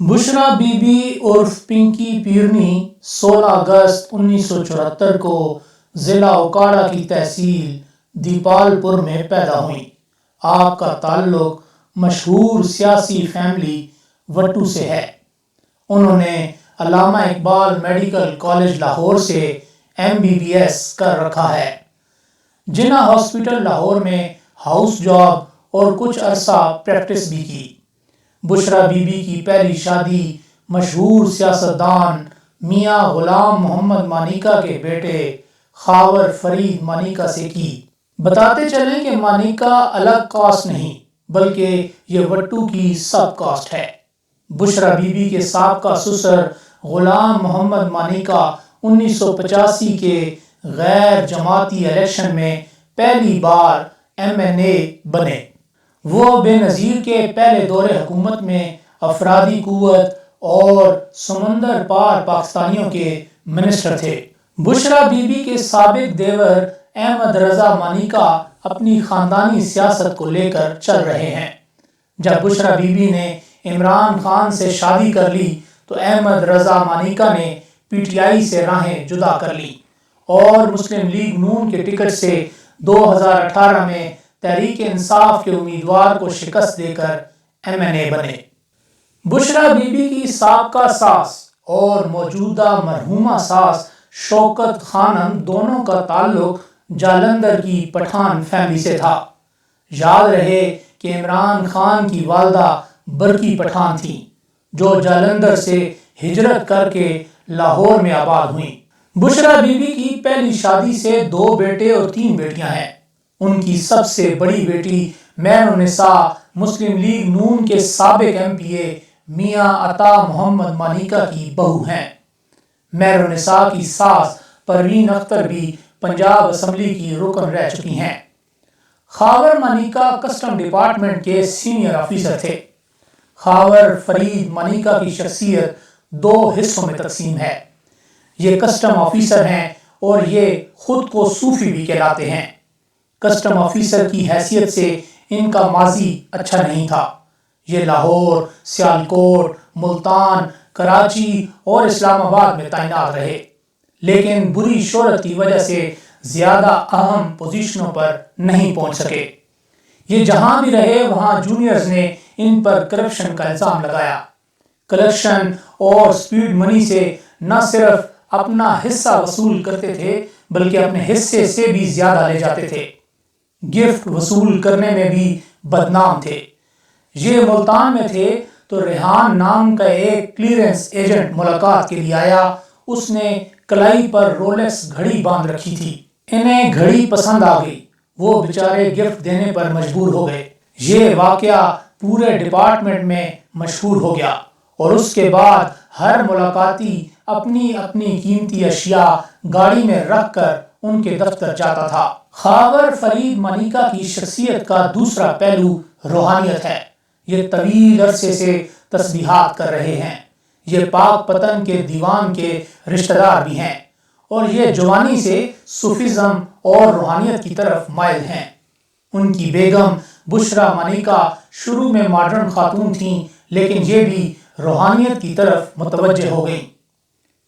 Bushra be be عرف پنکی پیرنی 16 اگست 1974 کو ضلع اوکاڑا کی تحصیل دیپال پور میں پیدا ہوئیں۔ آپ کا تعلق مشہور سیاسی فیملی وٹو سے ہے۔ انہوں نے علامہ اقبال میڈیکل کالج لاہور سے MBBS کر رکھا ہے۔ جناح ہاسپٹل لاہور میں ہاؤس جاب اور کچھ عرصہ پریکٹس بھی کی۔ بشرا بی بی کی پہلی شادی مشہور سیاستدان میاں غلام محمد مانیکا کے بیٹے خاور فرید مانیکا سے کی۔ بتاتے چلیں کہ مانیکا الگ کاسٹ نہیں بلکہ یہ وٹو کی سب کاسٹ ہے۔ بشرا بی بی کے سابقہ سسر غلام محمد مانیکا 1985 کے غیر جماعتی الیکشن میں پہلی بار MNA بنے۔ وہ بے نظیر کے پہلے دور حکومت میں افرادی قوت اور سمندر پار پاکستانیوں کے منسٹر تھے۔ بشرا بی بی کے سابق دیور احمد رضا مانیکا اپنی خاندانی سیاست کو لے کر چل رہے ہیں۔ جب بشرا بی بی نے عمران خان سے شادی کر لی تو احمد رضا مانیکا نے PTI سے راہیں جدا کر لی اور مسلم لیگ نون کے ٹکٹ سے 2018 میں تحریک انصاف کے امیدوار کو شکست دے کر MNA بنے۔ بشرا بی بی کی سابقہ ساس اور موجودہ مرحومہ ساس شوکت خانم دونوں کا تعلق جالندھر کی پٹھان فیملی سے تھا۔ یاد رہے کہ عمران خان کی والدہ برقی پٹھان تھیں جو جالندھر سے ہجرت کر کے لاہور میں آباد ہوئیں۔ بشرا بی بی کی پہلی شادی سے 2 بیٹے اور 3 بیٹیاں ہیں۔ ان کی سب سے بڑی بیٹی مہر النساء مسلم لیگ نون کے سابق MPA میاں عطا محمد مانیکا کی بہو ہیں۔ مہر النساء کی ساس پروین اختر بھی پنجاب اسمبلی کی رکن رہ چکی ہیں۔ خاور مانیکا کسٹم ڈپارٹمنٹ کے سینئر آفیسر تھے۔ خاور فرید مانیکا کی شخصیت 2 حصوں میں تقسیم ہے۔ یہ کسٹم آفیسر ہیں اور یہ خود کو صوفی بھی کہلاتے ہیں۔ کسٹم آفیسر کی حیثیت سے ان کا ماضی اچھا نہیں تھا۔ یہ لاہور، سیالکوٹ، ملتان، کراچی اور اسلام آباد میں تعینات رہے، لیکن بری شہرت کی وجہ سے زیادہ اہم پوزیشنوں پر نہیں پہنچ سکے۔ یہ جہاں بھی رہے وہاں جونیئرز نے ان پر کرپشن کا الزام لگایا۔ کلیکشن اور سپیڈ منی سے نہ صرف اپنا حصہ وصول کرتے تھے بلکہ اپنے حصے سے بھی زیادہ لے جاتے تھے۔ گفٹ وصول کرنے میں بھی بدنام تھے۔ یہ ملتان میں تھے تو ریحان نام کا ایک کلیئرنس ایجنٹ ملاقات کے لیے آیا۔ اس نے کلائی پر رولیکس گھڑی باندھ رکھی تھی۔ انہیں گھڑی پسند آ گئی۔ وہ بیچارے گفٹ دینے پر مجبور ہو گئے۔ یہ واقعہ پورے ڈپارٹمنٹ میں مشہور ہو گیا اور اس کے بعد ہر ملاقاتی اپنی اپنی قیمتی اشیاء گاڑی میں رکھ کر ان کے دفتر جاتا تھا۔ خاور فرید مانیکا کی شخصیت کا دوسرا پہلو روحانیت ہے۔ یہ طویل عرصے سے تسبیحات کر رہے ہیں۔ یہ پاک پتن کے دیوان کے رشتہ دار بھی ہیں اور یہ جوانی سے صوفیزم اور روحانیت کی طرف مائل ہیں۔ ان کی بیگم بشرا مانیکا شروع میں ماڈرن خاتون تھیں لیکن یہ بھی روحانیت کی طرف متوجہ ہو گئیں۔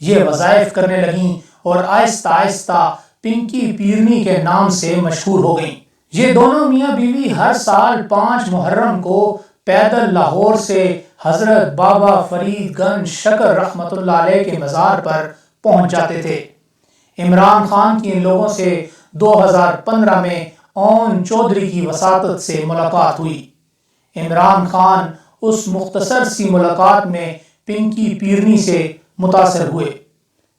یہ وظائف کرنے لگیں اور آہستہ آہستہ پنکی پیرنی کے نام سے مشہور ہو گئیں۔ یہ دونوں میاں بیوی ہر سال 5 محرم کو پیدل لاہور سے حضرت بابا فرید گنج شکر رحمت اللہ علیہ کے مزار پر پہنچ جاتے تھے۔ عمران خان کی ان لوگوں سے 2015 میں اون چودھری کی وساطت سے ملاقات ہوئی۔ عمران خان اس مختصر سی ملاقات میں پنکی پیرنی سے متاثر ہوئے۔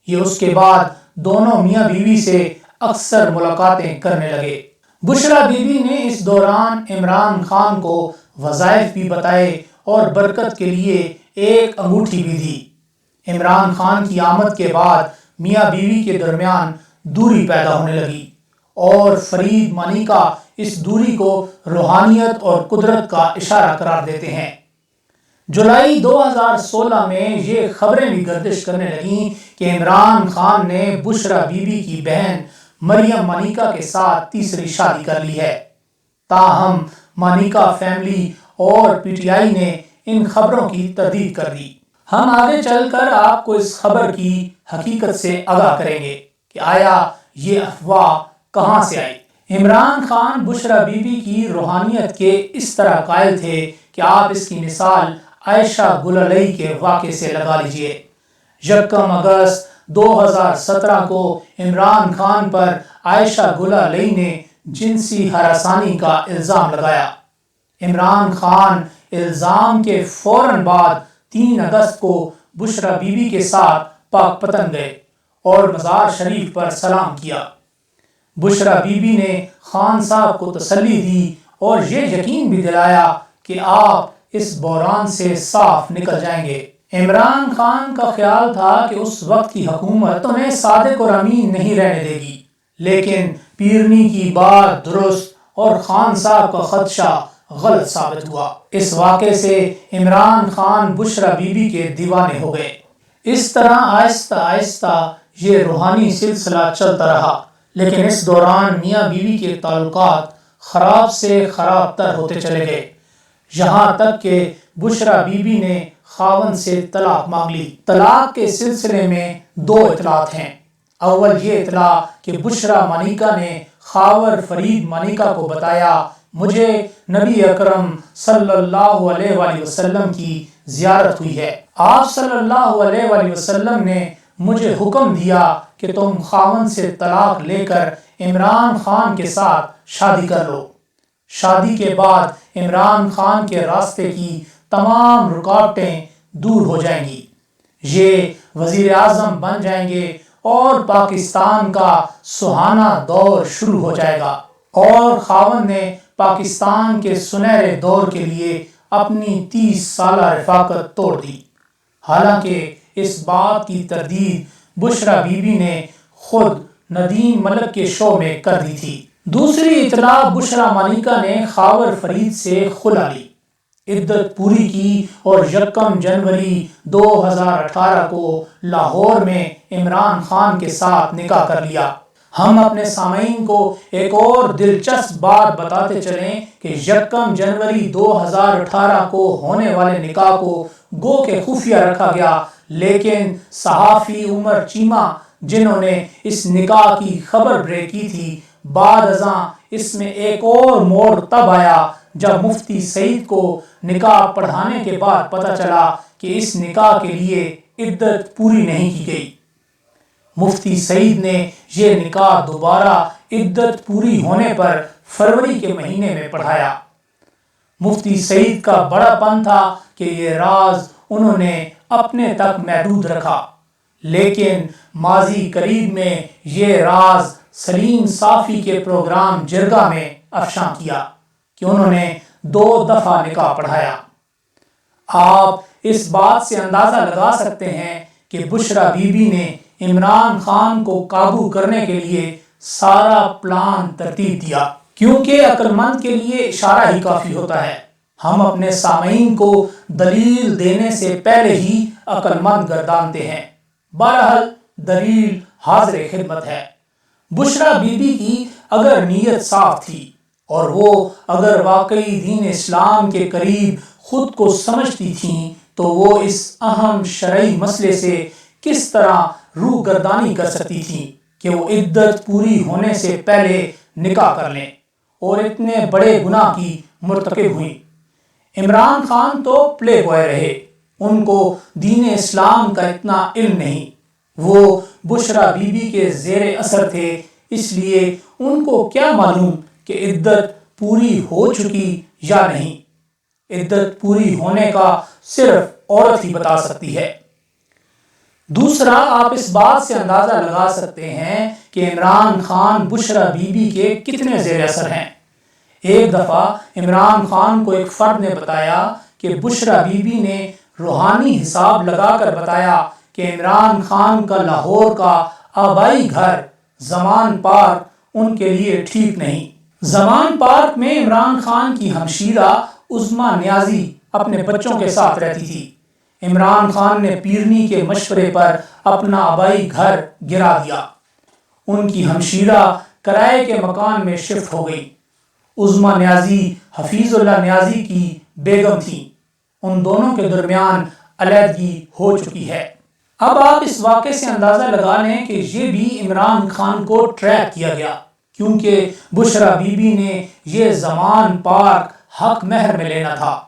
یہ اس کے بعد دونوں میاں بیوی سے اکثر ملاقاتیں کرنے لگے۔ بشرا بی بی نے اس دوران عمران خان کو وظائف بھی بتائے اور برکت کے لیے ایک انگوٹھی بھی دی۔ عمران خان کی آمد کے بعد میاں بیوی کے درمیان دوری پیدا ہونے لگی اور فرید مانیکا اس دوری کو روحانیت اور قدرت کا اشارہ قرار دیتے ہیں۔ جولائی 2016 میں یہ خبریں بھی گردش کرنے لگیں کہ عمران خان نے بشرا بی بی کی بہن مریم مانیکا کے ساتھ تیسری شادی کر لی ہے۔ تاہم مانیکا فیملی اور PTI نے ان خبروں کی تردید کر دی۔ ہم آگے چل کر آپ کو اس خبر کی حقیقت سے آگاہ کریں گے کہ آیا یہ افواہ کہاں سے آئی۔ عمران خان بشریٰ بی بی کی روحانیت کے اس طرح قائل تھے کہ آپ اس کی مثال عائشہ گل علیہ کے واقعے سے لگا لیجئے۔ 1 اگست 2017 کو عمران خان پر عائشہ گل علیہ نے جنسی ہراسانی کا الزام لگایا۔ عمران خان الزام کے فوراً بعد 3 اگست کو بشریٰ بی بی کے ساتھ پاک پتن گئے اور مزار شریف پر سلام کیا۔ بشریٰ بی بی نے خان صاحب کو تسلی دی اور یہ یقین بھی دلایا کہ آپ اس بحران سے صاف نکل جائیں گے۔ عمران خان کا خیال تھا کہ اس وقت کی حکومت انہیں صادق اور امین نہیں رہنے دے گی، لیکن پیرنی کی بات درست اور خان صاحب کا خدشہ غلط ثابت ہوا۔ اس واقعے سے عمران خان بشریٰ بی بی کے دیوانے ہو گئے۔ اس طرح آہستہ آہستہ یہ روحانی سلسلہ چلتا رہا، لیکن اس دوران میاں بیوی کے تعلقات خراب سے خراب تر ہوتے چلے گئے، یہاں تک کہ بشریٰ بی بی نے خاوند سے طلاق مانگ لی۔ طلاق کے سلسلے میں 2 اطلاعات ہیں۔ اول یہ اطلاع کہ بشریٰ مانیکا نے خاور فرید مانیکا کو بتایا، مجھے نبی اکرم صلی اللہ علیہ وآلہ وسلم کی زیارت ہوئی ہے۔ آپ صلی اللہ علیہ وآلہ وسلم نے مجھے حکم دیا کہ تم خاوند سے طلاق لے کر عمران خان کے ساتھ شادی کر لو۔ شادی کے بعد عمران خان کے راستے کی تمام رکاوٹیں دور ہو جائیں گی، یہ وزیر اعظم بن جائیں گے اور پاکستان کا سہانا دور شروع ہو جائے گا۔ اور خاوند نے پاکستان کے سنہرے دور کے لیے اپنی 30 سالہ رفاقت توڑ دی۔ حالانکہ اس بات کی تردید بشریٰ بی بی نے خود ندیم ملک کے شو میں کر دی تھی۔ دوسری اطلاع بشریٰ مانیکا نے خاور فرید سے خلا لی، عدت پوری کی اور 1 جنوری 2018 کو لاہور میں عمران خان کے ساتھ نکاح کر لیا۔ ہم اپنے سامعین کو ایک اور دلچسپ بات بتاتے چلیں کہ 1 جنوری 2018 کو ہونے والے نکاح کو گو کہ خفیہ رکھا گیا، لیکن صحافی عمر چیمہ جنہوں نے اس نکاح کی خبر بریک کی تھی، بعد ازاں اس میں ایک اور موڑ تب آیا جب مفتی سعید کو نکاح پڑھانے کے بعد پتہ چلا کہ اس نکاح کے لیے عدت پوری نہیں کی گئی۔ مفتی سعید نے یہ نکاح دوبارہ عدت پوری ہونے پر فروری کے مہینے میں پڑھایا۔ مفتی سعید کا بڑا پن تھا کہ یہ راز انہوں نے اپنے تک محدود رکھا، لیکن ماضی قریب میں یہ راز سلیم صافی کے پروگرام جرگہ میں افشاں کیا کہ انہوں نے 2 دفعہ نکاح پڑھایا۔ آپ اس بات سے اندازہ لگا سکتے ہیں کہ بشریٰ بی بی نے عمران خان کو قابو کرنے کے لیے سارا پلان ترتیب دیا، کیونکہ عقل مند کے لیے اشارہ ہی کافی ہوتا ہے۔ ہم اپنے سامعین کو دلیل دینے سے پہلے ہی عقل مند گردانتے ہیں۔ بہرحال دلیل حاضر خدمت ہے۔ بشریٰ بی بی کی اگر نیت صاف تھی اور وہ اگر واقعی دین اسلام کے قریب خود کو سمجھتی تھیں تو وہ اس اہم شرعی مسئلے سے کس طرح روح گردانی کر سکتی تھیں کہ وہ عدت پوری ہونے سے پہلے نکاح کر لیں اور اتنے بڑے گناہ کی مرتکب ہوئیں۔ عمران خان تو پلے بوائے رہے، ان کو دین اسلام کا اتنا علم نہیں، وہ بشریٰ بی بی کے زیر اثر تھے، اس لیے ان کو کیا معلوم کہ عدت پوری ہو چکی یا نہیں۔ عدت پوری ہونے کا صرف عورت ہی بتا سکتی ہے۔ دوسرا، آپ اس بات سے اندازہ لگا سکتے ہیں کہ عمران خان بشریٰ بی بی کے کتنے زیر اثر ہیں۔ ایک دفعہ عمران خان کو ایک فرد نے بتایا کہ بشریٰ بی بی نے روحانی حساب لگا کر بتایا کہ عمران خان کا لاہور کا آبائی گھر زمان پارک ان کے لیے ٹھیک نہیں۔ زمان پارک میں عمران خان کی ہمشیرہ عظمیٰ نیازی اپنے بچوں کے ساتھ رہتی تھی۔ عمران خان نے پیرنی کے مشورے پر اپنا آبائی گھر گرا دیا۔ ان کی ہمشیرہ کرائے کے مکان میں شفٹ ہو گئی۔ عظمیٰ نیازی حفیظ اللہ نیازی کی بیگم تھی۔ ان دونوں کے درمیان علیحدگی ہو چکی ہے۔ اب آپ اس واقعے سے اندازہ لگا لیں کہ یہ بھی عمران خان کو ٹریک کیا گیا، کیونکہ بشریٰ بی بی نے یہ زمان پارک حق مہر میں لینا تھا۔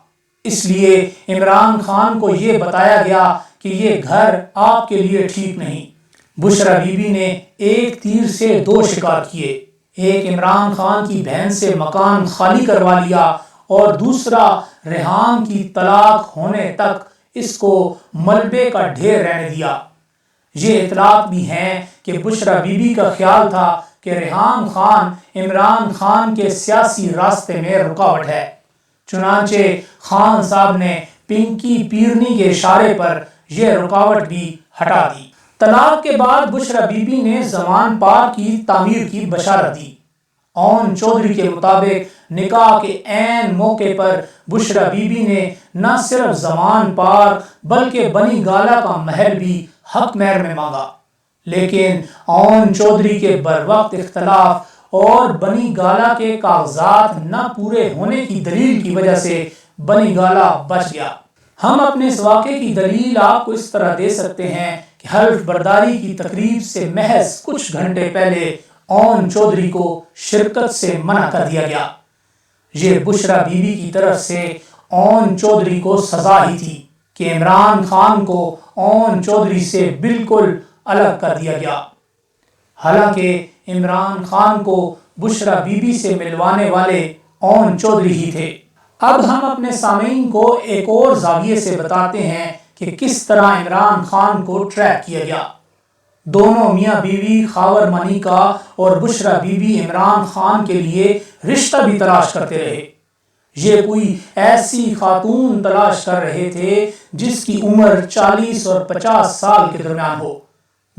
اس لیے عمران خان کو یہ بتایا گیا کہ یہ گھر آپ کے لیے ٹھیک نہیں۔ بشریٰ بی بی نے ایک تیر سے دو شکار کیے، ایک عمران خان کی بہن سے مکان خالی کروا لیا اور دوسرا ریحان کی طلاق ہونے تک اس کو ملبے کا ڈھیر رہنے دیا۔ یہ اطلاعات بھی ہیں کہ بشریٰ بی بی کا خیال تھا کہ ریحان خان عمران خان کے سیاسی راستے میں رکاوٹ ہے، چنانچہ خان صاحب نے پنکی پیرنی کے اشارے پر یہ رکاوٹ بھی ہٹا دی۔ طلاق کے بعد بشریٰ بی بی نے زمان پارک کی تعمیر کی بشارت دی۔ اون چودھری کے مطابق نکاح کے عین موقع پر بشریٰ بی بی نے نہ صرف زمان پارک بلکہ بنی گالہ کا محل بھی حق مہر میں مانگا، لیکن اون چودھری کے بروقت اختلاف اور بنی گالہ کے کاغذات نہ پورے ہونے کی دلیل کی وجہ سے بنی گالہ بچ گیا۔ ہم اپنے اس واقعے کی دلیل آپ کو اس طرح دے سکتے ہیں کہ حلف برداری کی تقریب سے محض کچھ گھنٹے پہلے اون چودھری کو شرکت سے منع کر دیا گیا۔ یہ بشریٰ بی بی کی طرف سے اون چودھری کو سزا ہی تھی کہ عمران خان کو اون چودھری سے بالکل الگ کر دیا گیا۔ حالانکہ عمران خان کو بشریٰ بی بی سے ملوانے والے اون چودھری ہی تھے۔ اب ہم اپنے سامعین کو ایک اور زاویے سے بتاتے ہیں کہ کس طرح عمران خان کو ٹریک کیا گیا۔ دونوں میاں بیوی خاور مانیکا اور بشریٰ بی بی عمران خان کے لیے رشتہ بھی تلاش کرتے رہے۔ یہ کوئی ایسی خاتون تلاش کر رہے تھے جس کی عمر 40 اور 50 سال کے درمیان ہو،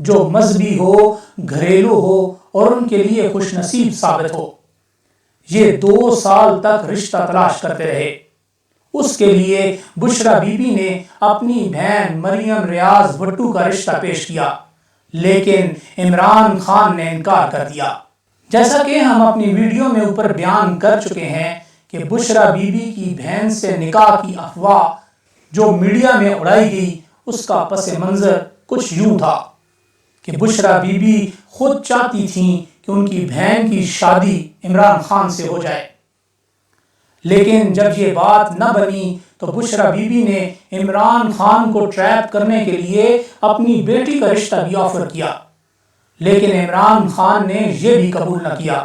جو مذہبی ہو، گھریلو ہو اور ان کے لیے خوش نصیب ثابت ہو۔ یہ 2 سال تک رشتہ تلاش کرتے رہے۔ اس کے لیے بشریٰ بی بی نے اپنی بہن مریم ریاض بھٹو کا رشتہ پیش کیا، لیکن عمران خان نے انکار کر دیا۔ جیسا کہ ہم اپنی ویڈیو میں اوپر بیان کر چکے ہیں کہ بشریٰ بی بی کی بہن سے نکاح کی افواہ جو میڈیا میں اڑائی گئی، اس کا پس منظر کچھ یوں تھا کہ بشریٰ بی بی خود چاہتی تھیں کہ ان کی بہن کی شادی عمران خان سے ہو جائے، لیکن جب یہ بات نہ بنی تو بشریٰ بی بی نے عمران خان کو ٹریپ کرنے کے لیے اپنی بیٹی کا رشتہ بھی آفر کیا، لیکن عمران خان نے یہ بھی قبول نہ کیا،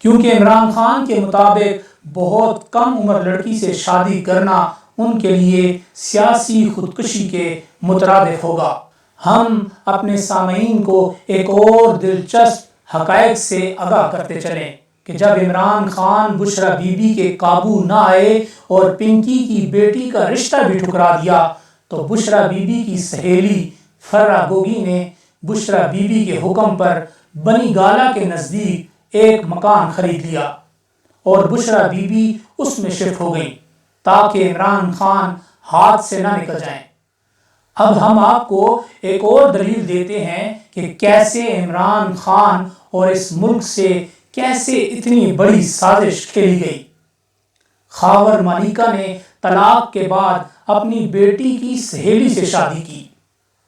کیونکہ عمران خان کے مطابق بہت کم عمر لڑکی سے شادی کرنا ان کے لیے سیاسی خودکشی کے مترادف ہوگا۔ ہم اپنے سامعین کو ایک اور دلچسپ حقائق سے آگاہ کرتے چلیں کہ جب عمران خان بشریٰ بی بی کے قابو نہ آئے اور پنکی کی بیٹی کا رشتہ بھی ٹھکرا دیا تو بشریٰ بی بی کی سہیلی فرہ گوگی نے بشریٰ بی بی کے حکم پر بنی گالہ کے نزدیک ایک مکان خرید لیا اور بشریٰ بی بی اس میں شفٹ ہو گئی تاکہ عمران خان ہاتھ سے نہ نکل جائیں۔ اب ہم آپ کو ایک اور دلیل دیتے ہیں کہ کیسے عمران خان اور اس ملک سے کیسے اتنی بڑی سازش کھیلی گئی۔ خاور مانیکا نے طلاق کے بعد اپنی بیٹی کی سہیلی سے شادی کی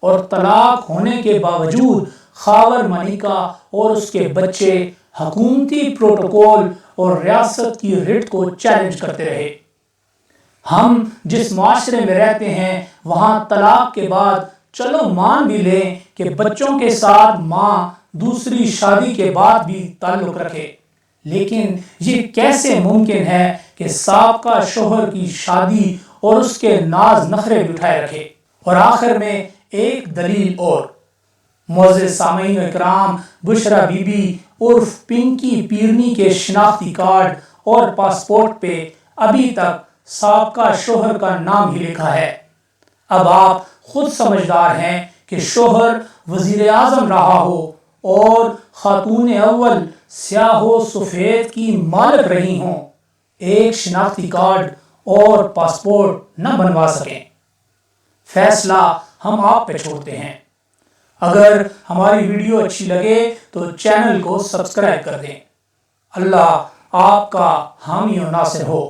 اور طلاق ہونے کے باوجود خاور مانیکا اور اس کے بچے حکومتی پروٹوکول اور ریاست کی رٹ کو چیلنج کرتے رہے۔ ہم جس معاشرے میں رہتے ہیں وہاں طلاق کے بعد چلو مان بھی لیں کہ بچوں کے ساتھ ماں دوسری شادی کے بعد بھی تعلق رکھے، لیکن یہ کیسے ممکن ہے کہ سابقہ شوہر کی شادی اور اس کے ناز نخرے بھی اٹھائے رکھے۔ اور آخر میں ایک دلیل اور، معزز سامعین اکرام، بشریٰ بی بی عرف پنکی پیرنی کے شناختی کارڈ اور پاسپورٹ پہ ابھی تک سابقہ شوہر کا نام ہی لکھا ہے۔ اب آپ خود سمجھدار ہیں کہ شوہر وزیر اعظم رہا ہو اور خاتون اول سیاہ و سفید کی مالک رہی ہوں، ایک شناختی کارڈ اور پاسپورٹ نہ بنوا سکیں۔ فیصلہ ہم آپ پہ چھوڑتے ہیں۔ اگر ہماری ویڈیو اچھی لگے تو چینل کو سبسکرائب کر دیں۔ اللہ آپ کا حامی و ناصر ہو۔